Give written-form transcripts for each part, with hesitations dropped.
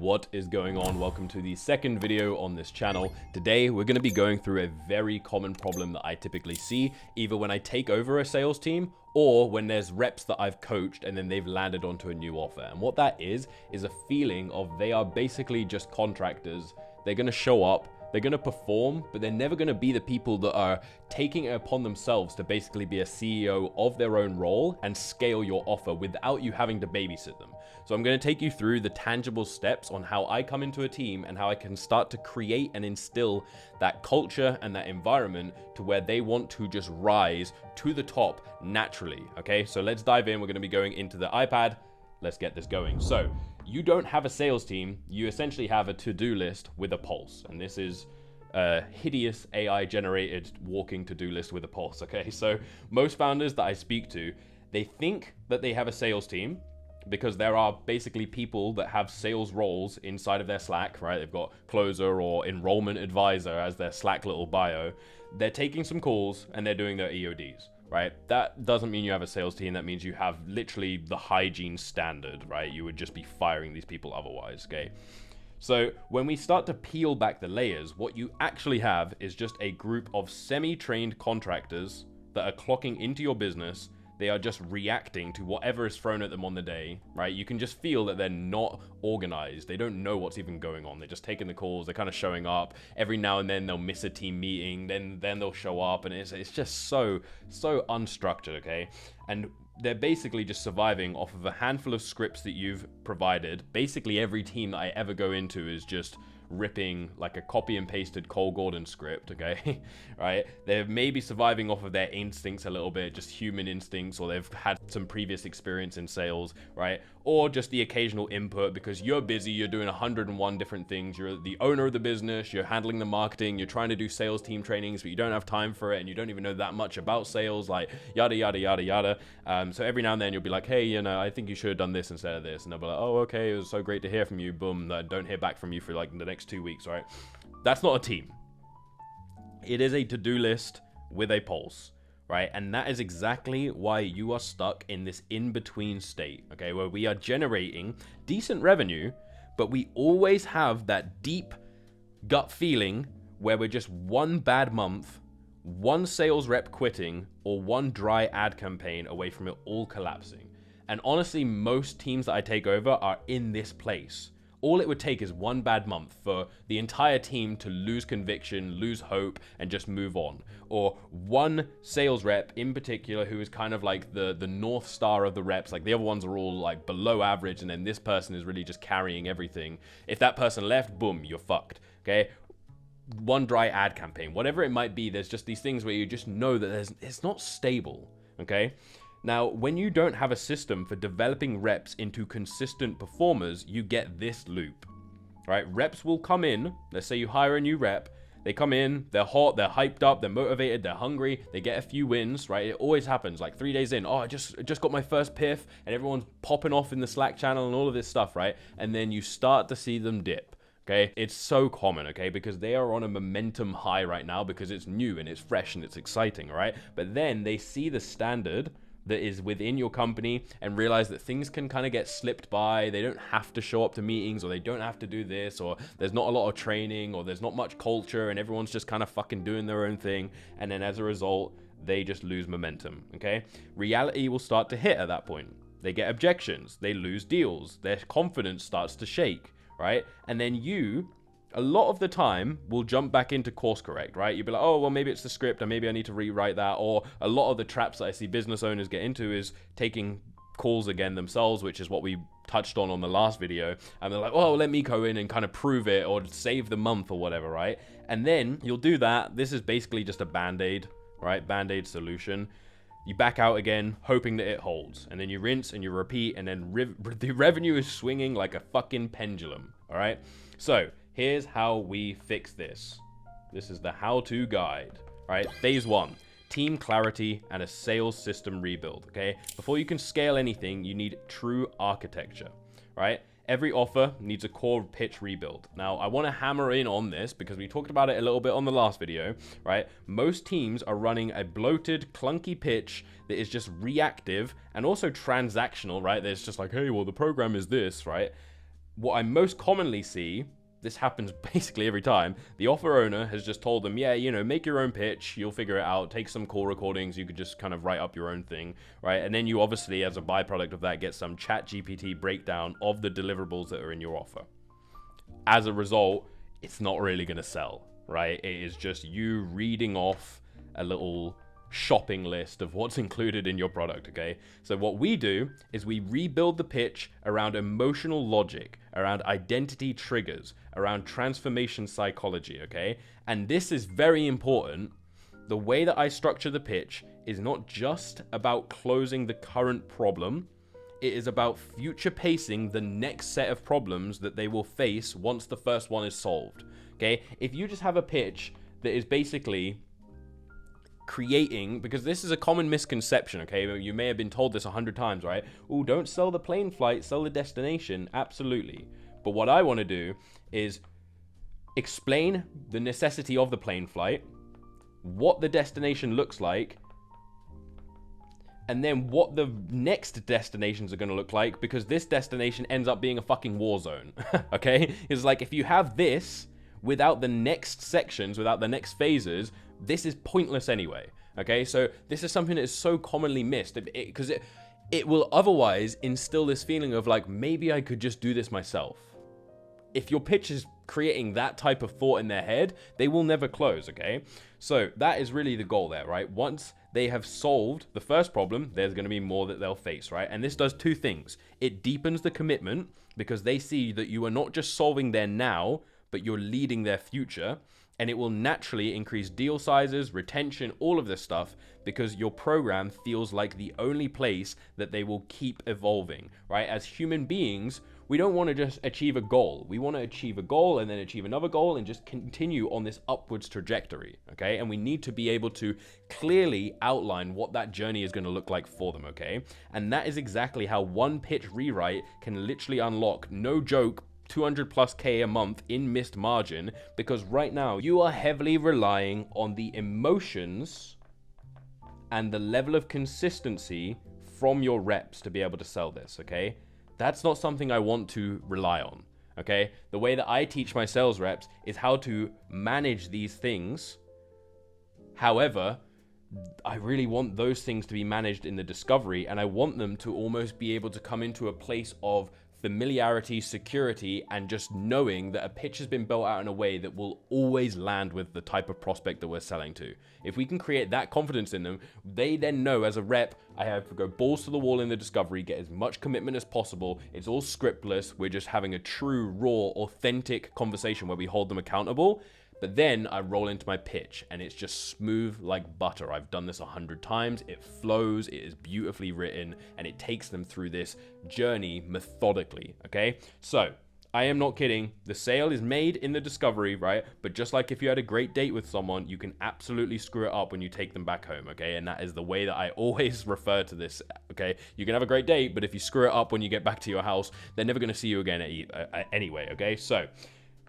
What is going on? Welcome to the second video on this channel. Today, we're going to be going through a very common problem that I typically see, either when I take over a sales team or when there's reps that I've coached and then they've landed onto a new offer. And what that is a feeling of they are basically just contractors. They're going to show up, they're going to perform, but they're never going to be the people that are taking it upon themselves to basically be a CEO of their own role and scale your offer without you having to babysit them. So I'm going to take you through the tangible steps on how I come into a team and how I can start to create and instill that culture and that environment to where they want to just rise to the top naturally. Okay, so let's dive in. We're going to be going into the iPad. Let's get this going. So you don't have a sales team. You essentially have a to-do list with a pulse. And this is a hideous AI generated walking to-do list with a pulse. Okay, so most founders that I speak to, they think that they have a sales team because there are basically people that have sales roles inside of their Slack, right? They've got closer or enrollment advisor as their Slack little bio. They're taking some calls and they're doing their EODs. Right? That doesn't mean you have a sales team. That means you have literally the hygiene standard, right? You would just be firing these people otherwise, okay? So when we start to peel back the layers, what you actually have is just a group of semi-trained contractors that are clocking into your business. They are just reacting to whatever is thrown at them on the day, right? You can just feel that they're not organized. They don't know what's even going on. They're just taking the calls. They're kind of showing up. Every now and then they'll miss a team meeting. Then they'll show up, and it's just so unstructured, okay? And they're basically just surviving off of a handful of scripts that you've provided. Basically, every team that I ever go into is just ripping like a copy and pasted Cole Gordon script, okay? Right? They're maybe surviving off of their instincts a little bit, just human instincts, or they've had some previous experience in sales, right? Or just the occasional input because you're busy, you're doing 101 different things. You're the owner of the business, you're handling the marketing, you're trying to do sales team trainings, but you don't have time for it and you don't even know that much about sales, like yada, yada, yada, yada. So every now and then you'll be like, hey, you know, I think you should have done this instead of this. And they'll be like, oh, okay, it was so great to hear from you. Boom, don't hear back from you for like the next 2 weeks, right? That's not a team. It is a to-do list with a pulse, right? And that is exactly why you are stuck in this in-between state, okay, where we are generating decent revenue, but we always have that deep gut feeling where we're just one bad month, one sales rep quitting, or one dry ad campaign away from it all collapsing. And honestly, most teams that I take over are in this place. All it would take is one bad month for the entire team to lose conviction, lose hope, and just move on. Or one sales rep in particular who is kind of like the North Star of the reps, like the other ones are all like below average, and then this person is really just carrying everything. If that person left, boom, you're fucked, okay? One dry ad campaign, whatever it might be, there's just these things where you just know that it's not stable, okay? Now, when you don't have a system for developing reps into consistent performers, you get this loop, right? Reps will come in. Let's say you hire a new rep. They come in, they're hot, they're hyped up, they're motivated, they're hungry, they get a few wins, right? It always happens, like 3 days in, oh, I just got my first piff, and everyone's popping off in the Slack channel and all of this stuff, right? And then you start to see them dip. Okay, it's so common, okay, because they are on a momentum high right now because it's new and it's fresh and it's exciting, right? But then they see the standard that is within your company and realize that things can kind of get slipped by. They don't have to show up to meetings, or they don't have to do this, or there's not a lot of training, or there's not much culture, and everyone's just kind of fucking doing their own thing. And then as a result, they just lose momentum, okay? Reality will start to hit at that point. They get objections, they lose deals, their confidence starts to shake, right? And then you, a lot of the time, will jump back into course correct, right? You'll be like, oh, well, maybe it's the script, or maybe I need to rewrite that. Or a lot of the traps that I see business owners get into is taking calls again themselves, which is what we touched on the last video. And they're like, oh, let me go in and kind of prove it or save the month or whatever, right? And then you'll do that. This is basically just a band-aid, right? Band-aid solution. You back out again, hoping that it holds. And then you rinse and you repeat, and then the revenue is swinging like a fucking pendulum, all right? So here's how we fix this. This is the how-to guide, right? Phase 1, team clarity and a sales system rebuild, okay? Before you can scale anything, you need true architecture, right? Every offer needs a core pitch rebuild. Now, I want to hammer in on this because we talked about it a little bit on the last video, right? Most teams are running a bloated, clunky pitch that is just reactive and also transactional, right? There's just like, hey, well, the program is this, right? what I most commonly see, this happens basically every time, the offer owner has just told them, yeah, you know, make your own pitch, you'll figure it out, take some call recordings, you could just kind of write up your own thing, right? And then you obviously, as a byproduct of that, get some ChatGPT breakdown of the deliverables that are in your offer. As a result, it's not really going to sell, right? It is just you reading off a little shopping list of what's included in your product, okay? So what we do is we rebuild the pitch around emotional logic, around identity triggers, around transformation psychology, okay? And this is very important. The way that I structure the pitch is not just about closing the current problem. It is about future pacing the next set of problems that they will face once the first one is solved, okay? If you just have a pitch that is basically creating, because this is a common misconception, okay? You may have been told this 100 times, right? Oh, don't sell the plane flight, sell the destination. Absolutely. But what I want to do is explain the necessity of the plane flight, what the destination looks like, and then what the next destinations are going to look like, because this destination ends up being a fucking war zone, okay? It's like, if you have this without the next sections, without the next phases, this is pointless anyway, okay? So this is something that is so commonly missed, because it will otherwise instill this feeling of like, maybe I could just do this myself. If your pitch is creating that type of thought in their head, they will never close, okay? So that is really the goal there, right? Once they have solved the first problem, there's going to be more that they'll face, right? And this does two things. It deepens the commitment because they see that you are not just solving their now, but you're leading their future. And it will naturally increase deal sizes, retention, all of this stuff, because your program feels like the only place that they will keep evolving, right? As human beings, we don't want to just achieve a goal. We want to achieve a goal and then achieve another goal and just continue on this upwards trajectory, okay? And we need to be able to clearly outline what that journey is going to look like for them, okay? And that is exactly how one pitch rewrite can literally unlock, no joke, 200 plus K a month in missed margin, because right now you are heavily relying on the emotions and the level of consistency from your reps to be able to sell this, okay? That's not something I want to rely on, okay? The way that I teach my sales reps is how to manage these things. However, I really want those things to be managed in the discovery, and I want them to almost be able to come into a place of familiarity, security, and just knowing that a pitch has been built out in a way that will always land with the type of prospect that we're selling to. If we can create that confidence in them, they then know as a rep, I have to go balls to the wall in the discovery, get as much commitment as possible. It's all scriptless. We're just having a true, raw, authentic conversation where we hold them accountable. But then I roll into my pitch and it's just smooth like butter. I've done this 100 times. It flows, it is beautifully written, and it takes them through this journey methodically, okay? So I am not kidding. The sale is made in the discovery, right? But just like if you had a great date with someone, you can absolutely screw it up when you take them back home, okay? And that is the way that I always refer to this, okay? You can have a great date, but if you screw it up when you get back to your house, they're never going to see you again anyway, okay? So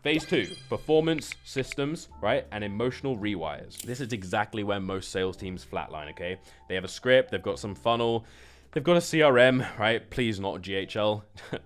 phase 2, performance, systems, right? And emotional rewires. This is exactly where most sales teams flatline, okay? They have a script, they've got some funnel, they've got a CRM, right? Please not GHL,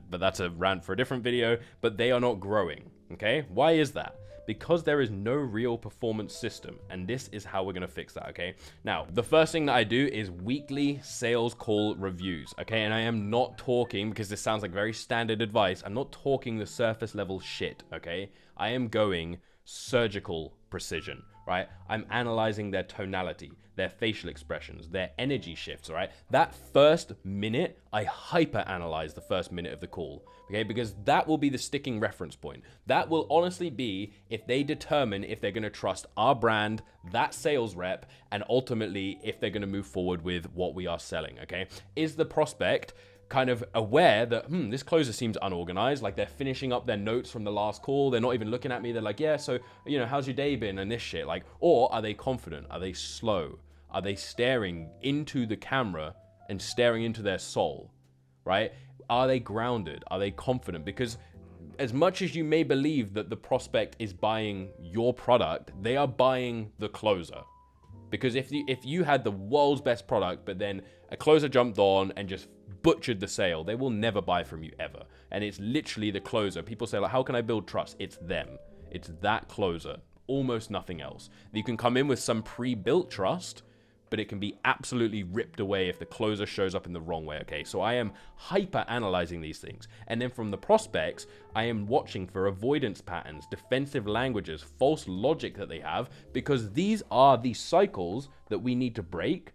but that's a rant for a different video, but they are not growing, okay? Why is that? Because there is no real performance system, and this is how we're going to fix that, okay? Now, the first thing that I do is weekly sales call reviews, okay? And I am not talking, because this sounds like very standard advice, I'm not talking the surface level shit, okay? I am going surgical precision, right? I'm analyzing their tonality, their facial expressions, their energy shifts, right? That first minute, I hyper analyze the first minute of the call, okay? Because that will be the sticking reference point. That will honestly be if they determine if they're going to trust our brand, that sales rep, and ultimately if they're going to move forward with what we are selling, okay? Is the prospect kind of aware that, this closer seems unorganized, like they're finishing up their notes from the last call, they're not even looking at me, they're like, yeah, so, you know, how's your day been, and this shit, like, or are they confident, are they slow, are they staring into the camera and staring into their soul, right? Are they grounded, are they confident? Because as much as you may believe that the prospect is buying your product, they are buying the closer. Because if you had the world's best product, but then a closer jumped on and just butchered the sale, they will never buy from you ever. And it's literally the closer. People say, like, how can I build trust? It's them. It's that closer. Almost nothing else. You can come in with some pre-built trust, but it can be absolutely ripped away if the closer shows up in the wrong way, okay? So I am hyper analyzing these things. And then from the prospects, I am watching for avoidance patterns, defensive languages, false logic that they have, because these are the cycles that we need to break,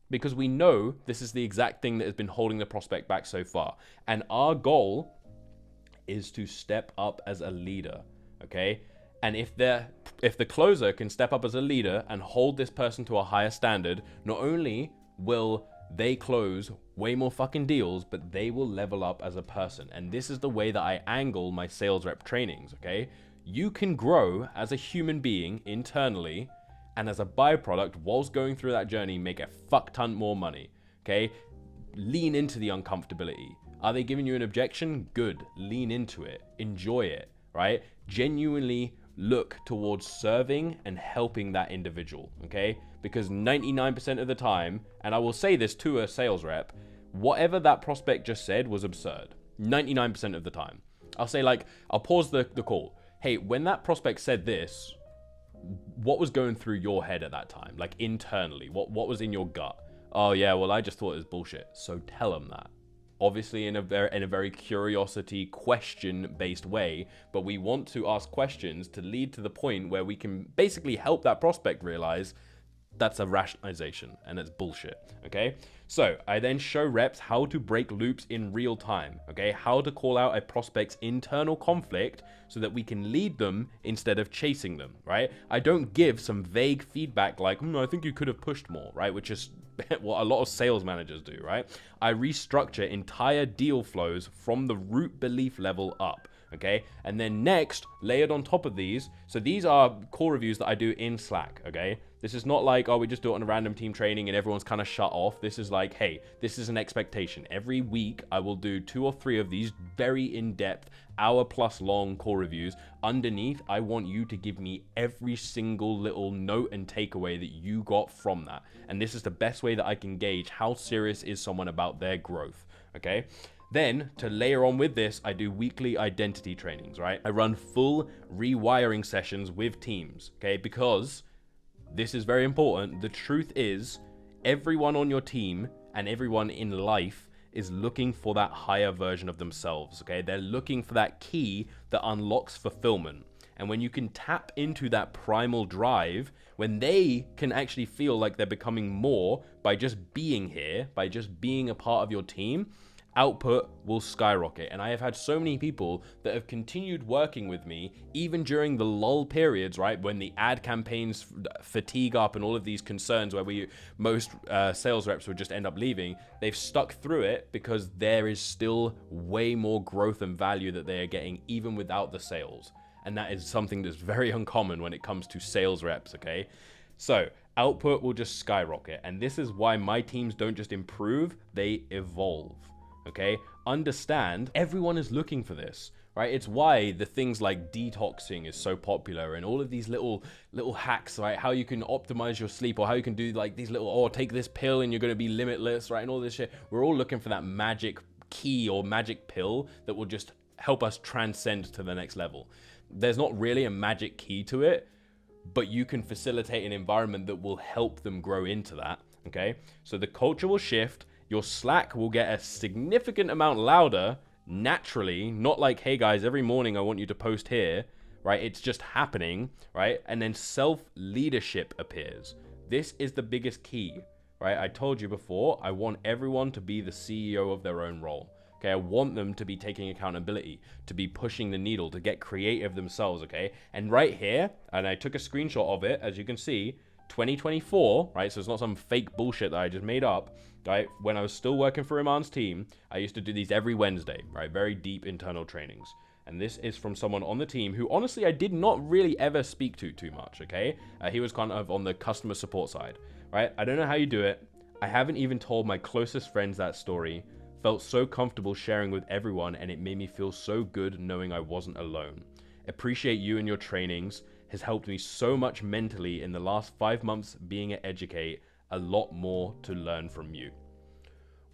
because we know this is the exact thing that has been holding the prospect back so far. And our goal is to step up as a leader, okay? And if the closer can step up as a leader and hold this person to a higher standard, not only will they close way more fucking deals, but they will level up as a person. And this is the way that I angle my sales rep trainings, okay? You can grow as a human being internally, and as a byproduct, whilst going through that journey, make a fuck ton more money, okay? Lean into the uncomfortability. Are they giving you an objection? Good. Lean into it. Enjoy it, right? Genuinely look towards serving and helping that individual, okay? Because 99% of the time, and I will say this to a sales rep, whatever that prospect just said was absurd. 99% of the time. I'll say, like, I'll pause the call. Hey, when that prospect said this, what was going through your head at that time? Like, internally, what was in your gut? Oh yeah, well, I just thought it was bullshit. So tell them that. Obviously in a very curiosity, question-based way, but we want to ask questions to lead to the point where we can basically help that prospect realize that's a rationalization and it's bullshit, okay? So I then show reps how to break loops in real time, okay? How to call out a prospect's internal conflict so that we can lead them instead of chasing them, right? I don't give some vague feedback like, I think you could have pushed more, right? Which is what a lot of sales managers do, right? I restructure entire deal flows from the root belief level up, okay? And then next, layered on top of these, so these are core reviews that I do in Slack, okay? This is not like, oh, we just do it on a random team training and everyone's kind of shut off. This is like, hey, this is an expectation. Every week, I will do 2 or 3 of these very in-depth, hour-plus long core reviews. Underneath, I want you to give me every single little note and takeaway that you got from that. And this is the best way that I can gauge how serious is someone about their growth, okay? Then, to layer on with this, I do weekly identity trainings, right? I run full rewiring sessions with teams, okay? Because this is very important. The truth is, everyone on your team and everyone in life is looking for that higher version of themselves, okay? They're looking for that key that unlocks fulfillment. And when you can tap into that primal drive, when they can actually feel like they're becoming more by just being here, by just being a part of your team, output will skyrocket. And I have had so many people that have continued working with me even during the lull periods, right? When the ad campaigns fatigue up and all of these concerns where most sales reps would just end up leaving. They've stuck through it because there is still way more growth and value that they are getting even without the sales. And that is something that's very uncommon when it comes to sales reps, okay? So output will just skyrocket. And this is why my teams don't just improve, they evolve. Okay, understand everyone is looking for this, right? It's why the things like detoxing is so popular and all of these little hacks, right? How you can optimize your sleep, or how you can do like these little, oh, take this pill and you're going to be limitless, right? And all this shit. We're all looking for that magic key or magic pill that will just help us transcend to the next level. There's not really a magic key to it, but you can facilitate an environment that will help them grow into that, okay? So the culture will shift. Your Slack will get a significant amount louder naturally, not like, hey guys, every morning I want you to post here, right? It's just happening, right? And then self-leadership appears. This is the biggest key, right? I told you before, I want everyone to be the CEO of their own role. Okay, I want them to be taking accountability, to be pushing the needle, to get creative themselves, okay? And right here, and I took a screenshot of it, as you can see, 2024, right? So it's not some fake bullshit that I just made up, right? When I was still working for Iman's team, I used to do these every Wednesday, right? Very deep internal trainings. And this is from someone on the team who honestly I did not really ever speak to too much, okay? He was kind of on the customer support side, right? I don't know how you do it. I haven't even told my closest friends that story. Felt so comfortable sharing with everyone, and it made me feel so good knowing I wasn't alone. Appreciate you and your trainings. Has helped me so much mentally in the last 5 months being at Educate. A lot more to learn from you.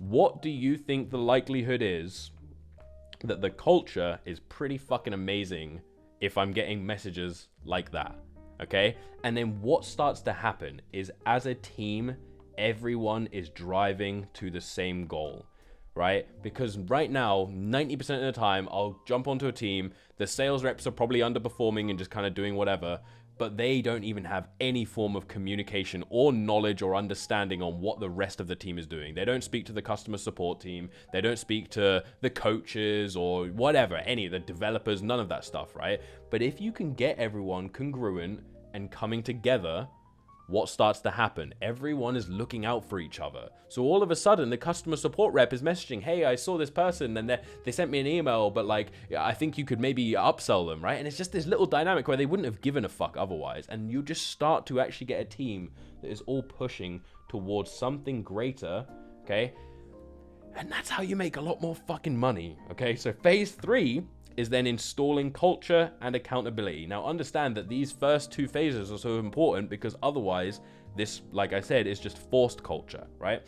what do you think the likelihood is that the culture is pretty fucking amazing if I'm getting messages like that? Okay. And then what starts to happen is, as a team, everyone is driving to the same goal, right? Because right now, 90% of the time, I'll jump onto a team, the sales reps are probably underperforming and just kind of doing whatever, but they don't even have any form of communication or knowledge or understanding on what the rest of the team is doing. They don't speak to the customer support team. They don't speak to the coaches or whatever, any of the developers, none of that stuff, right? But if you can get everyone congruent and coming together, what starts to happen? Everyone is looking out for each other. So all of a sudden, the customer support rep is messaging, hey, I saw this person and they sent me an email, but like, I think you could maybe upsell them, right? And it's just this little dynamic where they wouldn't have given a fuck otherwise. And you just start to actually get a team that is all pushing towards something greater, okay? And that's how you make a lot more fucking money, okay? So phase 3 is then installing culture and accountability. Now understand that these first 2 phases are so important, because otherwise this, like I said, is just forced culture, right?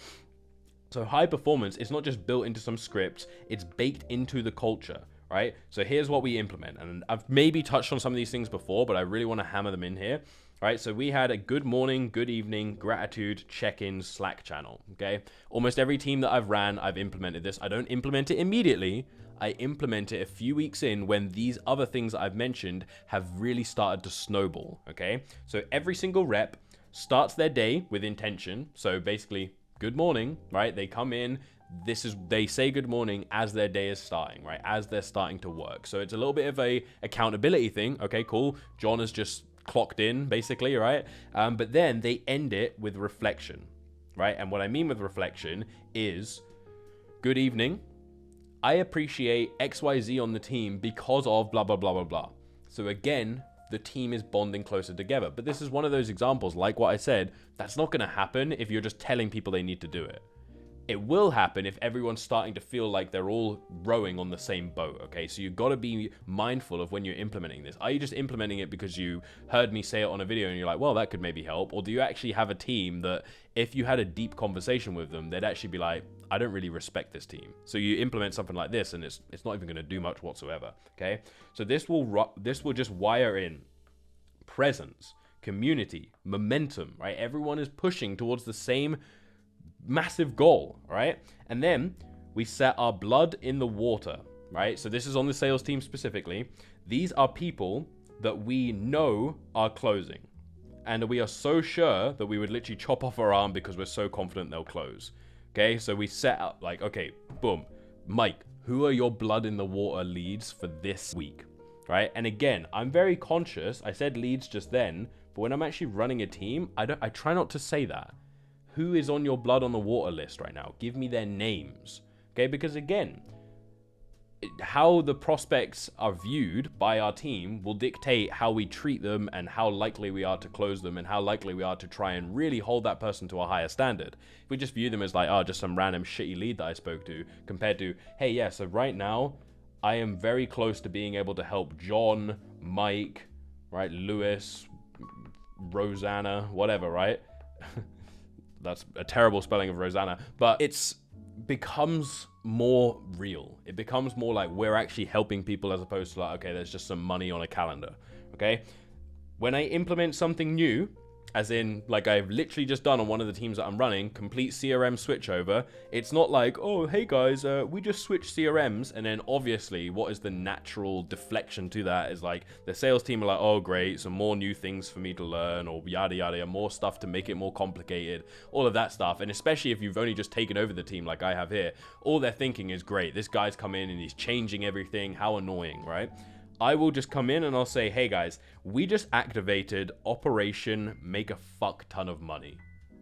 So high performance is not just built into some scripts, it's baked into the culture, right? So here's what we implement. And I've maybe touched on some of these things before, but I really want to hammer them in here. All right, so we had a good morning, good evening, gratitude, check-ins, Slack channel, okay? Almost every team that I've ran, I've implemented this. I don't implement it immediately. I implement it a few weeks in when these other things that I've mentioned have really started to snowball, okay? So every single rep starts their day with intention. So basically, good morning, right? They come in, they say good morning as their day is starting, right? As they're starting to work. So it's a little bit of a accountability thing. Okay, cool. John has just clocked in, basically, right? But then they end it with reflection, right? And what I mean with reflection is, good evening. I appreciate XYZ on the team because of blah, blah, blah, blah, blah. So again, the team is bonding closer together. But this is one of those examples, like what I said, that's not going to happen if you're just telling people they need to do it. It will happen if everyone's starting to feel like they're all rowing on the same boat, okay? So you've got to be mindful of when you're implementing this. Are you just implementing it because you heard me say it on a video and you're like, well, that could maybe help? Or do you actually have a team that if you had a deep conversation with them, they'd actually be like, I don't really respect this team. So you implement something like this and it's not even going to do much whatsoever, okay? So this will just wire in presence, community, momentum, right? Everyone is pushing towards the same massive goal, right? And then we set our blood in the water, right? So this is on the sales team specifically. These are people that we know are closing, and we are so sure that we would literally chop off our arm because we're so confident they'll close. Okay, so we set up like, okay, boom, Mike, who are your blood in the water leads for this week, right? And again, I'm very conscious. I said leads just then, but when I'm actually running a team, I try not to say that. Who is on your blood on the water list right now? Give me their names, okay? Because again, how the prospects are viewed by our team will dictate how we treat them and how likely we are to close them and how likely we are to try and really hold that person to a higher standard. If we just view them as like, oh, just some random shitty lead that I spoke to, compared to, hey, yeah, so right now, I am very close to being able to help John, Mike, right, Lewis, Rosanna, whatever, right? That's a terrible spelling of Rosanna, but it's becomes more real. It becomes more like we're actually helping people as opposed to like, okay, there's just some money on a calendar, okay? When I implement something new, as in like I've literally just done on one of the teams that I'm running, complete CRM switchover, it's not like, oh, hey guys, we just switched CRMs, and then obviously what is the natural deflection to that is like the sales team are like, oh great, some more new things for me to learn, or yada yada, more stuff to make it more complicated, all of that stuff. And especially if you've only just taken over the team like I have here, all they're thinking is, great, this guy's come in and he's changing everything, how annoying, right? I will just come in and I'll say, hey guys, we just activated Operation Make a Fuck Ton of Money.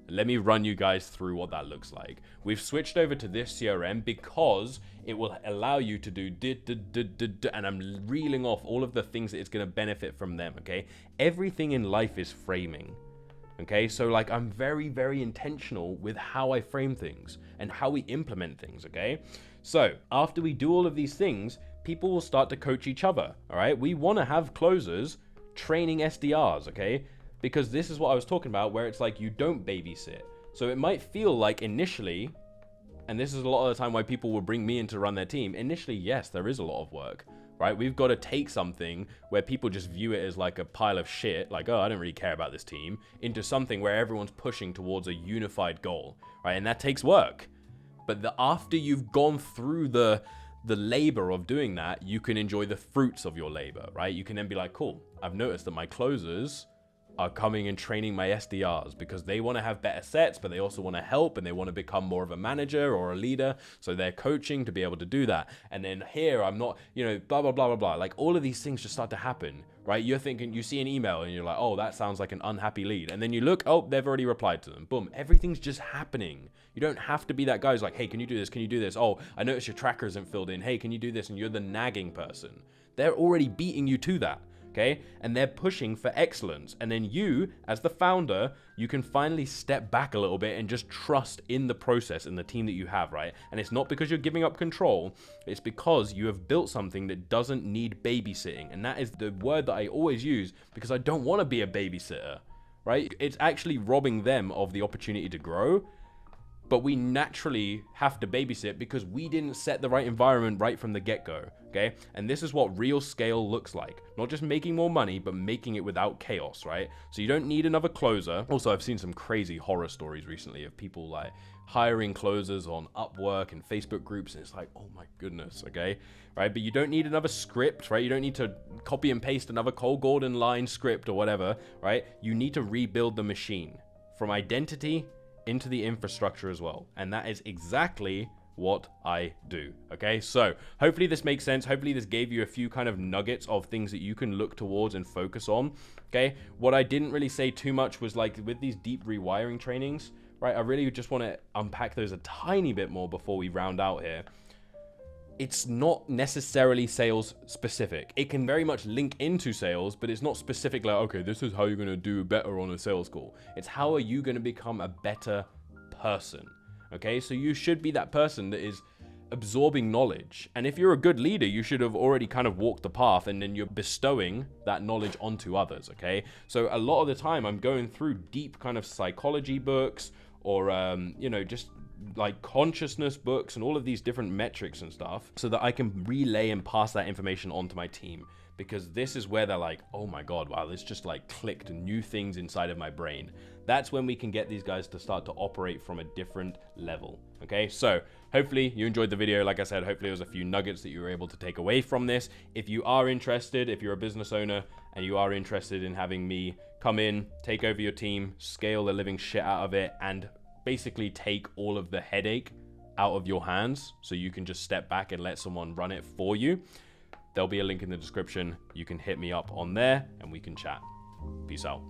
Let me run you guys through what that looks like. We've switched over to this CRM because it will allow you to do and I'm reeling off all of the things that it's going to benefit from them, okay? Everything in life is framing, okay? So like I'm very, very intentional with how I frame things and how we implement things, okay? So after we do all of these things, people will start to coach each other, all right? We want to have closers training SDRs, okay? Because this is what I was talking about, where it's like you don't babysit. So it might feel like initially and this is a lot of the time why people will bring me in to run their team. Initially, yes, there is a lot of work, right? We've got to take something where people just view it as like a pile of shit, like, oh, I don't really care about this team, into something where everyone's pushing towards a unified goal, right? And that takes work. But after you've gone through the labor of doing that, you can enjoy the fruits of your labor, right? You can then be like, cool, I've noticed that my closers are coming and training my SDRs because they want to have better sets, but they also want to help and they want to become more of a manager or a leader. So they're coaching to be able to do that. And then here I'm not, you know, blah, blah, blah, blah, blah. Like all of these things just start to happen, right? You're thinking, you see an email and you're like, oh, that sounds like an unhappy lead. And then you look, oh, they've already replied to them. Boom. Everything's just happening. You don't have to be that guy who's like, hey, can you do this? Can you do this? Oh, I noticed your tracker isn't filled in. Hey, can you do this? And you're the nagging person. They're already beating you to that. Okay, and they're pushing for excellence. And then you, as the founder, you can finally step back a little bit and just trust in the process and the team that you have, right? And it's not because you're giving up control, it's because you have built something that doesn't need babysitting. And that is the word that I always use because I don't want to be a babysitter, right? It's actually robbing them of the opportunity to grow. But we naturally have to babysit because we didn't set the right environment right from the get-go, okay? And this is what real scale looks like. Not just making more money, but making it without chaos, right? So you don't need another closer. Also, I've seen some crazy horror stories recently of people like hiring closers on Upwork and Facebook groups, and it's like, oh my goodness, okay? Right, but you don't need another script, right? You don't need to copy and paste another Cole Gordon line script or whatever, right? You need to rebuild the machine from identity into the infrastructure as well. And that is exactly what I do. Okay, so hopefully this makes sense. Hopefully this gave you a few kind of nuggets of things that you can look towards and focus on. Okay, what I didn't really say too much was like with these deep rewiring trainings, right? I really just want to unpack those a tiny bit more before we round out here. It's not necessarily sales specific. It can very much link into sales, but it's not specific like, okay, this is how you're going to do better on a sales call. It's how are you going to become a better person, okay? So you should be that person that is absorbing knowledge. And if you're a good leader, you should have already kind of walked the path and then you're bestowing that knowledge onto others, okay? So a lot of the time I'm going through deep kind of psychology books or, you know, just like consciousness books and all of these different metrics and stuff so that I can relay and pass that information on to my team, because this is where they're like, oh my God, wow, this just like clicked new things inside of my brain. That's when we can get these guys to start to operate from a different level. Okay, so hopefully you enjoyed the video. Like I said, hopefully there was a few nuggets that you were able to take away from this. If you are interested, if you're a business owner and you are interested in having me come in, take over your team, scale the living shit out of it, and basically take all of the headache out of your hands so you can just step back and let someone run it for you, there'll be a link in the description. You can hit me up on there and we can chat. Peace out.